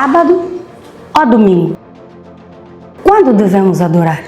sábado ou domingo? Quando devemos adorar?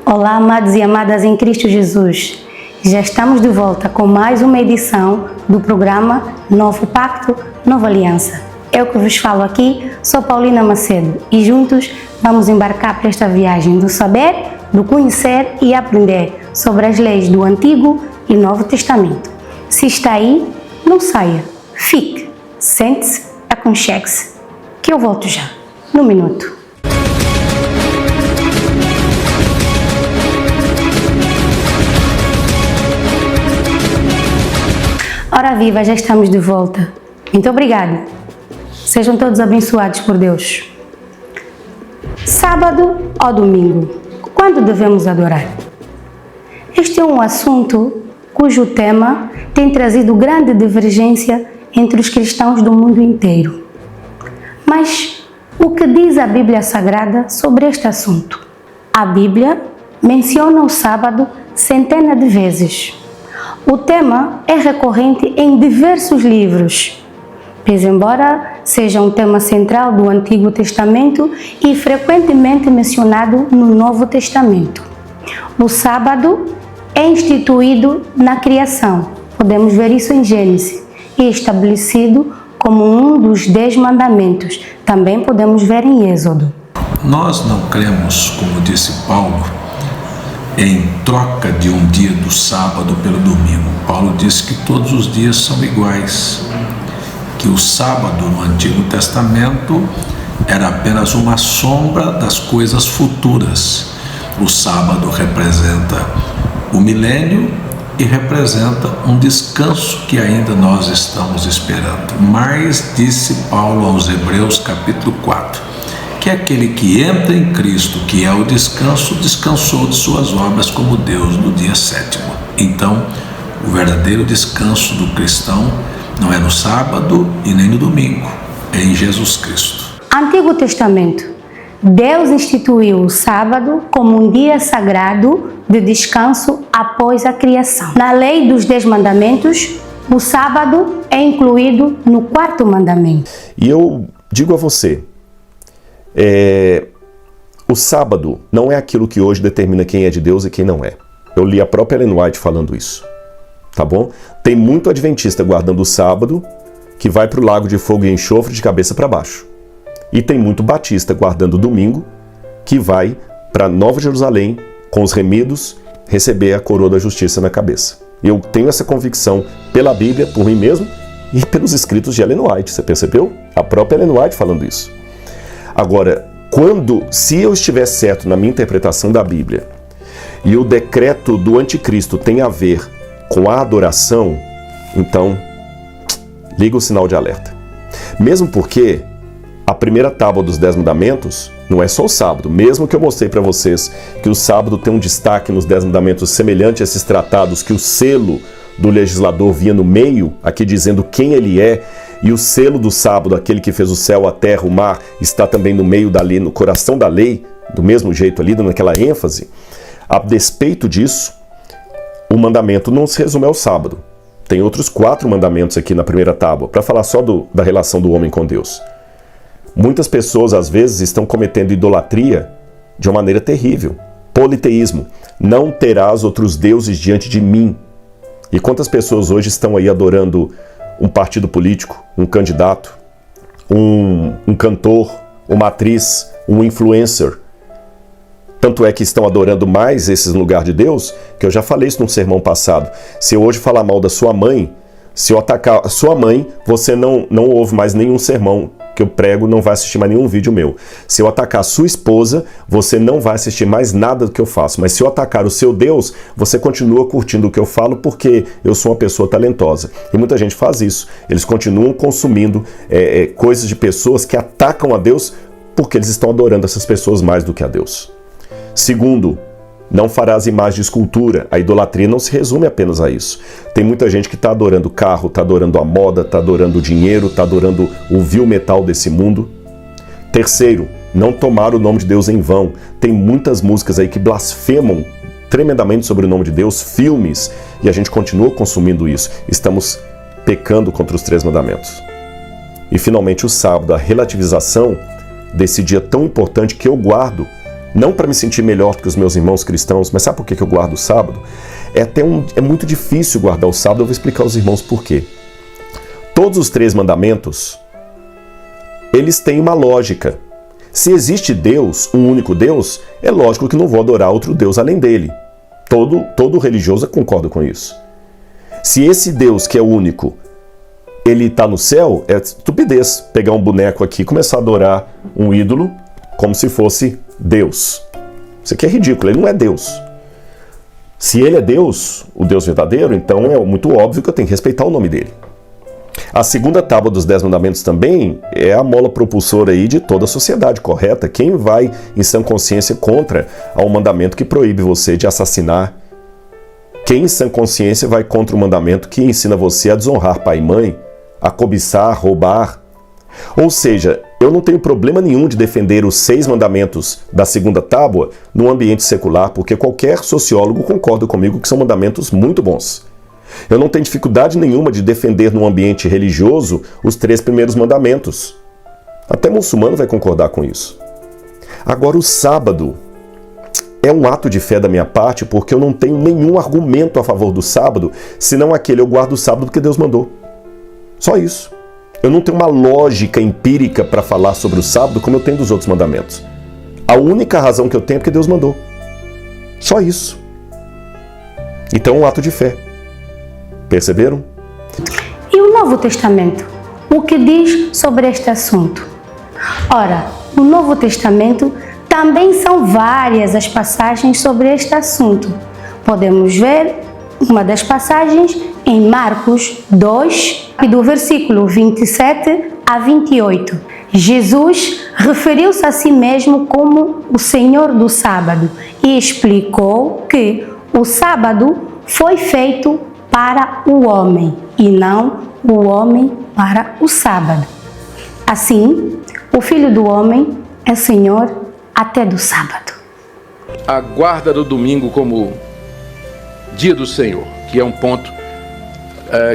Olá, amados e amadas em Cristo Jesus. Já estamos de volta com mais uma edição do programa Novo Pacto, Nova Aliança. Eu que vos falo aqui, sou Paulina Macedo e juntos vamos embarcar para esta viagem do saber, do conhecer e aprender sobre as leis do Antigo e Novo Testamento. Se está aí, não saia, fique, sente-se, aconchegue-se, que eu volto já, num minuto. Ora viva, já estamos de volta. Muito obrigada. Sejam todos abençoados por Deus. Sábado ou domingo? Quando devemos adorar? Este é um assunto cujo tema tem trazido grande divergência entre os cristãos do mundo inteiro. Mas o que diz a Bíblia Sagrada sobre este assunto? A Bíblia menciona o sábado centenas de vezes. O tema é recorrente em diversos livros, pois embora seja um tema central do Antigo Testamento e frequentemente mencionado no Novo Testamento. O sábado é instituído na criação, podemos ver isso em Gênesis, e estabelecido como um dos 10 mandamentos, também podemos ver em Êxodo. Nós não cremos, como disse Paulo, em troca de um dia do sábado pelo domingo. Paulo disse que todos os dias são iguais, que o sábado no Antigo Testamento era apenas uma sombra das coisas futuras. O sábado representa o milênio e representa um descanso que ainda nós estamos esperando. Mas disse Paulo aos Hebreus capítulo 4, que aquele que entra em Cristo, que é o descanso, descansou de suas obras como Deus no dia 7º. Então, o verdadeiro descanso do cristão não é no sábado e nem no domingo, é em Jesus Cristo. Antigo Testamento. Deus instituiu o sábado como um dia sagrado de descanso após a criação. Na lei dos 10 mandamentos, o sábado é incluído no 4º mandamento. E eu digo a você, o sábado não é aquilo que hoje determina quem é de Deus e quem não é. Eu li a própria Ellen White falando isso, tá bom? Tem muito adventista guardando o sábado que vai para o lago de fogo e enxofre de cabeça para baixo. E tem muito batista guardando o domingo que vai para Nova Jerusalém com os remidos receber a coroa da justiça na cabeça. Eu tenho essa convicção pela Bíblia, por mim mesmo e pelos escritos de Ellen White, você percebeu? A própria Ellen White falando isso. Agora, se eu estiver certo na minha interpretação da Bíblia e o decreto do anticristo tem a ver com a adoração, então liga o sinal de alerta. Mesmo porque a primeira tábua dos 10 mandamentos não é só o sábado, mesmo que eu mostrei para vocês que o sábado tem um destaque nos 10 mandamentos semelhante a esses tratados, que o selo do legislador vinha no meio, aqui dizendo quem ele é, e o selo do sábado, aquele que fez o céu, a terra, o mar, está também no meio da lei, no coração da lei, do mesmo jeito ali, dando aquela ênfase. A despeito disso, o mandamento não se resume ao sábado. Tem outros 4 mandamentos aqui na primeira tábua, para falar só da relação do homem com Deus. Muitas pessoas, às vezes, estão cometendo idolatria de uma maneira terrível. Politeísmo. Não terás outros deuses diante de mim. E quantas pessoas hoje estão aí adorando um partido político, um candidato, um cantor, uma atriz, um influencer. Tanto é que estão adorando mais esses no lugar de Deus, que eu já falei isso num sermão passado. Se eu hoje falar mal da sua mãe, se eu atacar a sua mãe, você não ouve mais nenhum sermão que eu prego, não vai assistir mais nenhum vídeo meu. Se eu atacar a sua esposa, você não vai assistir mais nada do que eu faço. Mas se eu atacar o seu Deus, você continua curtindo o que eu falo porque eu sou uma pessoa talentosa. E muita gente faz isso. Eles continuam consumindo coisas de pessoas que atacam a Deus porque eles estão adorando essas pessoas mais do que a Deus. Segundo, não farás imagem de escultura. A idolatria não se resume apenas a isso. Tem muita gente que está adorando o carro, está adorando a moda, está adorando o dinheiro, está adorando o vil metal desse mundo. Terceiro, não tomar o nome de Deus em vão. Tem muitas músicas aí que blasfemam tremendamente sobre o nome de Deus, filmes, e a gente continua consumindo isso. Estamos pecando contra os 3 mandamentos. E finalmente o sábado, a relativização desse dia tão importante que eu guardo, não para me sentir melhor do que os meus irmãos cristãos, mas sabe por que eu guardo o sábado? É muito difícil guardar o sábado, eu vou explicar aos irmãos por quê. Todos os 3 mandamentos, eles têm uma lógica. Se existe Deus, um único Deus, é lógico que não vou adorar outro Deus além dele. Todo religioso concorda com isso. Se esse Deus que é único, ele está no céu, é estupidez pegar um boneco aqui e começar a adorar um ídolo como se fosse Deus. Isso aqui é ridículo, ele não é Deus. Se ele é Deus, o Deus verdadeiro, então é muito óbvio que eu tenho que respeitar o nome dele. A segunda tábua dos 10 mandamentos também é a mola propulsora aí de toda a sociedade, correta? Quem vai em sã consciência contra um mandamento que proíbe você de assassinar? Quem em sã consciência vai contra o mandamento que ensina você a desonrar pai e mãe, a cobiçar, roubar? Ou seja, eu não tenho problema nenhum de defender os 6 mandamentos da segunda tábua no ambiente secular, porque qualquer sociólogo concorda comigo que são mandamentos muito bons. Eu não tenho dificuldade nenhuma de defender no ambiente religioso os 3 primeiros mandamentos. Até muçulmano vai concordar com isso. Agora, o sábado é um ato de fé da minha parte, porque eu não tenho nenhum argumento a favor do sábado, senão aquele eu guardo o sábado porque Deus mandou. Só isso. Eu não tenho uma lógica empírica para falar sobre o sábado como eu tenho dos outros mandamentos. A única razão que eu tenho é porque Deus mandou. Só isso. Então é um ato de fé. Perceberam? E o Novo Testamento? O que diz sobre este assunto? Ora, no Novo Testamento também são várias as passagens sobre este assunto. Podemos ver uma das passagens em Marcos 2, do versículo 27 a 28. Jesus referiu-se a si mesmo como o Senhor do sábado e explicou que o sábado foi feito para o homem e não o homem para o sábado. Assim, o Filho do Homem é Senhor até do sábado. A guarda do domingo como dia do Senhor, que é um ponto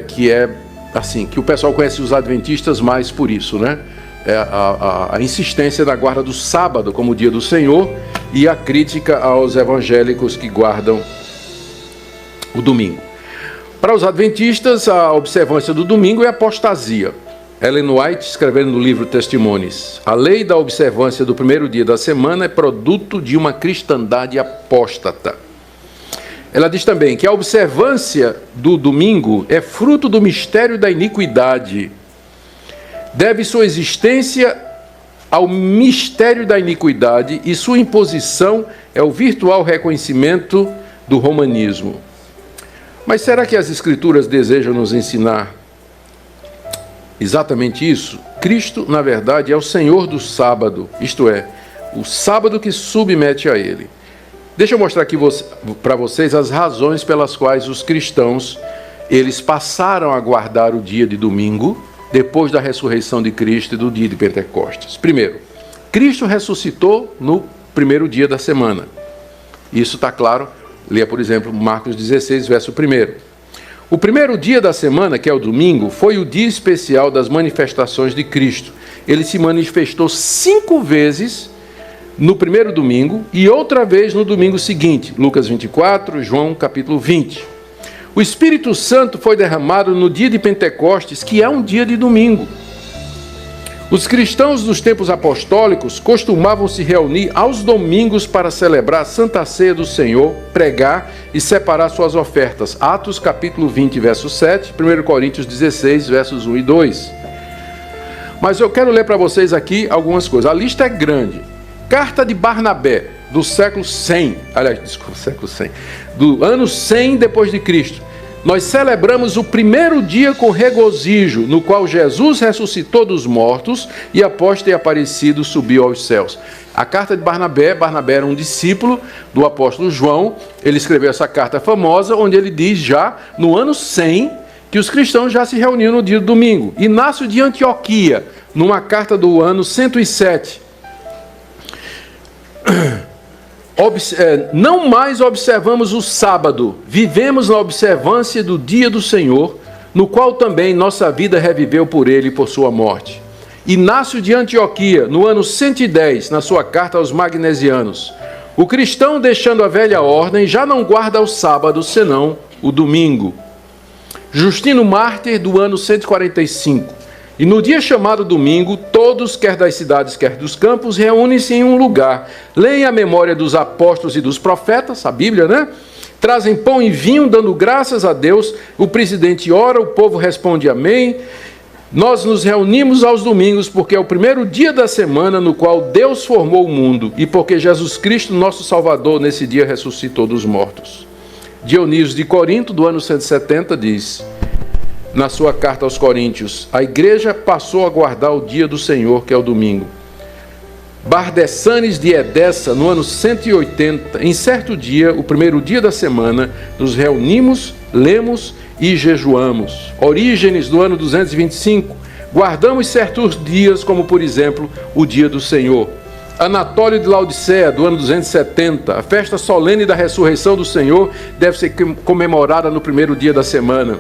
que é assim, que o pessoal conhece os adventistas mais por isso, né? A insistência da guarda do sábado como dia do Senhor e a crítica aos evangélicos que guardam o domingo. Para os adventistas, a observância do domingo é apostasia. Ellen White, escrevendo no livro Testemunhos, a lei da observância do primeiro dia da semana é produto de uma cristandade apóstata. Ela diz também que a observância do domingo é fruto do mistério da iniquidade. Deve sua existência ao mistério da iniquidade e sua imposição é o virtual reconhecimento do romanismo. Mas será que as Escrituras desejam nos ensinar exatamente isso? Cristo, na verdade, é o Senhor do sábado, isto é, o sábado que submete a Ele. Deixa eu mostrar aqui para vocês as razões pelas quais os cristãos eles passaram a guardar o dia de domingo depois da ressurreição de Cristo e do dia de Pentecostes. Primeiro, Cristo ressuscitou no primeiro dia da semana. Isso está claro. Leia, por exemplo, Marcos 16, verso 1. O primeiro dia da semana, que é o domingo, foi o dia especial das manifestações de Cristo. Ele se manifestou 5 vezes no primeiro domingo e outra vez no domingo seguinte. Lucas 24, João capítulo 20. O Espírito Santo foi derramado no dia de Pentecostes, que é um dia de domingo. Os cristãos dos tempos apostólicos costumavam se reunir aos domingos para celebrar a Santa Ceia do Senhor, pregar e separar suas ofertas. Atos capítulo 20, verso 7, 1 Coríntios 16, versos 1 e 2. Mas eu quero ler para vocês aqui algumas coisas. A lista é grande. Carta de Barnabé, do século 100, do ano 100 depois de Cristo. Nós celebramos o primeiro dia com regozijo, no qual Jesus ressuscitou dos mortos e, após ter aparecido, subiu aos céus. A carta de Barnabé era um discípulo do apóstolo João. Ele escreveu essa carta famosa, onde ele diz já, no ano 100, que os cristãos já se reuniam no dia do domingo. Inácio de Antioquia, numa carta do ano 107, não mais observamos o sábado, vivemos na observância do dia do Senhor, no qual também nossa vida reviveu por ele e por sua morte. Inácio de Antioquia, no ano 110, na sua carta aos Magnesianos: o cristão, deixando a velha ordem, já não guarda o sábado, senão o domingo. Justino Mártir, do ano 145: e no dia chamado domingo, todos, quer das cidades, quer dos campos, reúnem-se em um lugar, leem a memória dos apóstolos e dos profetas, a Bíblia, né? Trazem pão e vinho, dando graças a Deus, o presidente ora, o povo responde amém. Nós nos reunimos aos domingos porque é o primeiro dia da semana no qual Deus formou o mundo e porque Jesus Cristo, nosso Salvador, nesse dia ressuscitou dos mortos. Dionísio de Corinto, do ano 170, diz, na sua carta aos Coríntios: a igreja passou a guardar o dia do Senhor, que é o domingo. Bardessanes de Edessa, no ano 180, em certo dia, o primeiro dia da semana, nos reunimos, lemos e jejuamos. Orígenes, do ano 225, guardamos certos dias, como por exemplo, o dia do Senhor. Anatólio de Laodicea, do ano 270, a festa solene da ressurreição do Senhor deve ser comemorada no primeiro dia da semana.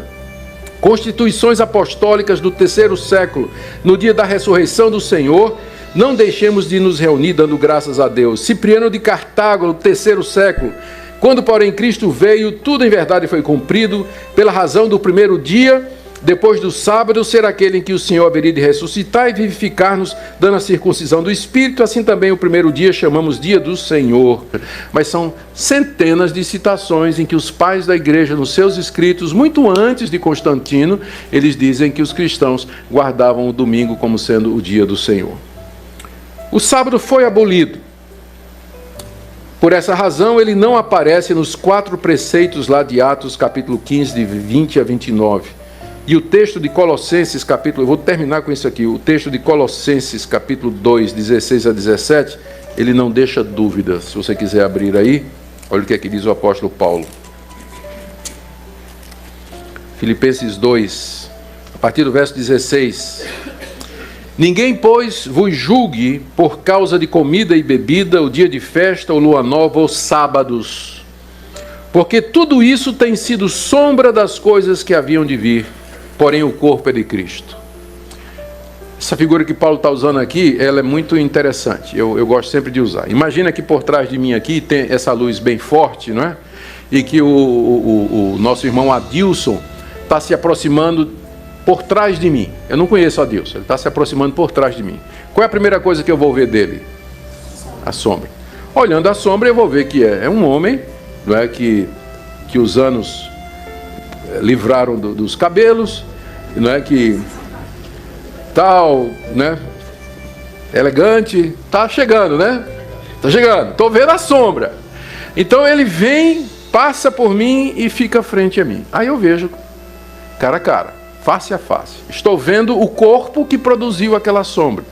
Constituições apostólicas do terceiro século, no dia da ressurreição do Senhor, não deixemos de nos reunir dando graças a Deus. Cipriano de Cartago, no terceiro século: quando, porém, Cristo veio, tudo em verdade foi cumprido, pela razão do primeiro dia, depois do sábado, ser aquele em que o Senhor haveria de ressuscitar e vivificar-nos, dando a circuncisão do Espírito. Assim também o primeiro dia chamamos dia do Senhor. Mas são centenas de citações em que os pais da igreja, nos seus escritos, muito antes de Constantino, eles dizem que os cristãos guardavam o domingo como sendo o dia do Senhor. O sábado foi abolido. Por essa razão, ele não aparece nos 4 preceitos lá de Atos, capítulo 15, de 20 a 29. E o texto de Colossenses, eu vou terminar com isso aqui, o texto de Colossenses, capítulo 2, 16 a 17, ele não deixa dúvida. Se você quiser abrir aí, olha o que é que diz o apóstolo Paulo. Filipenses 2, a partir do verso 16. Ninguém, pois, vos julgue por causa de comida e bebida, o dia de festa, ou lua nova, ou sábados, porque tudo isso tem sido sombra das coisas que haviam de vir, porém o corpo é de Cristo. Essa figura que Paulo está usando aqui, ela é muito interessante, eu gosto sempre de usar. Imagina que por trás de mim aqui tem essa luz bem forte, não é? E que o nosso irmão Adilson está se aproximando por trás de mim. Eu não conheço Adilson, ele está se aproximando por trás de mim. Qual é a primeira coisa que eu vou ver dele? A sombra. Olhando a sombra, eu vou ver que é um homem, não é? Que os anos livraram dos cabelos, não é? Que tal, né? Elegante, tá chegando, né? Tá chegando, estou vendo a sombra. Então ele vem, passa por mim e fica frente a mim. Aí eu vejo cara a cara, face a face. Estou vendo o corpo que produziu aquela sombra.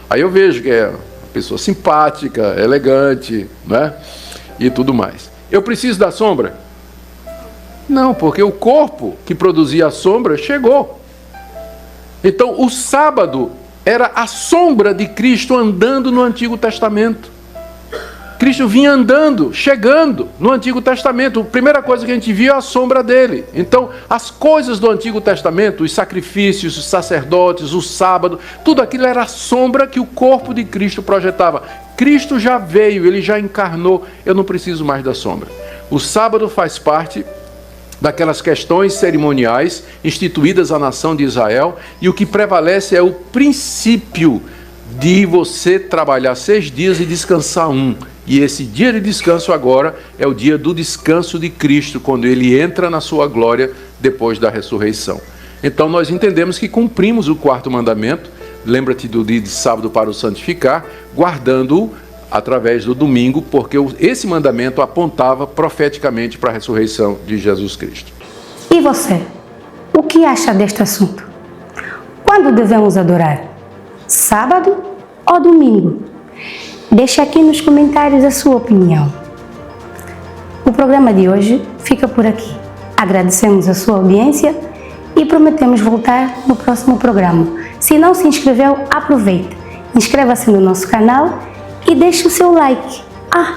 Aí eu vejo que é uma pessoa simpática, elegante, né? E tudo mais. Eu preciso da sombra? Não, porque o corpo que produzia a sombra chegou. Então o sábado era a sombra de Cristo andando no Antigo Testamento. Cristo vinha andando, chegando no Antigo Testamento. A primeira coisa que a gente viu é a sombra dele. Então, as coisas do Antigo Testamento, os sacrifícios, os sacerdotes, o sábado, tudo aquilo era a sombra que o corpo de Cristo projetava. Cristo já veio, ele já encarnou, eu não preciso mais da sombra. O sábado faz parte daquelas questões cerimoniais instituídas à nação de Israel, e o que prevalece é o princípio de você trabalhar 6 dias e descansar 1. E esse dia de descanso agora é o dia do descanso de Cristo, quando ele entra na sua glória depois da ressurreição. Então nós entendemos que cumprimos o 4º mandamento, lembra-te do dia de sábado para o santificar, guardando-o através do domingo, porque esse mandamento apontava profeticamente para a ressurreição de Jesus Cristo. E você? O que acha deste assunto? Quando devemos adorar? Sábado ou domingo? Deixe aqui nos comentários a sua opinião. O programa de hoje fica por aqui. Agradecemos a sua audiência e prometemos voltar no próximo programa. Se não se inscreveu, aproveite. Inscreva-se no nosso canal e deixe o seu like.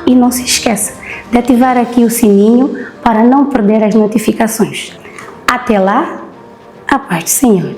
E não se esqueça de ativar aqui o sininho para não perder as notificações. Até lá, a paz do Senhor.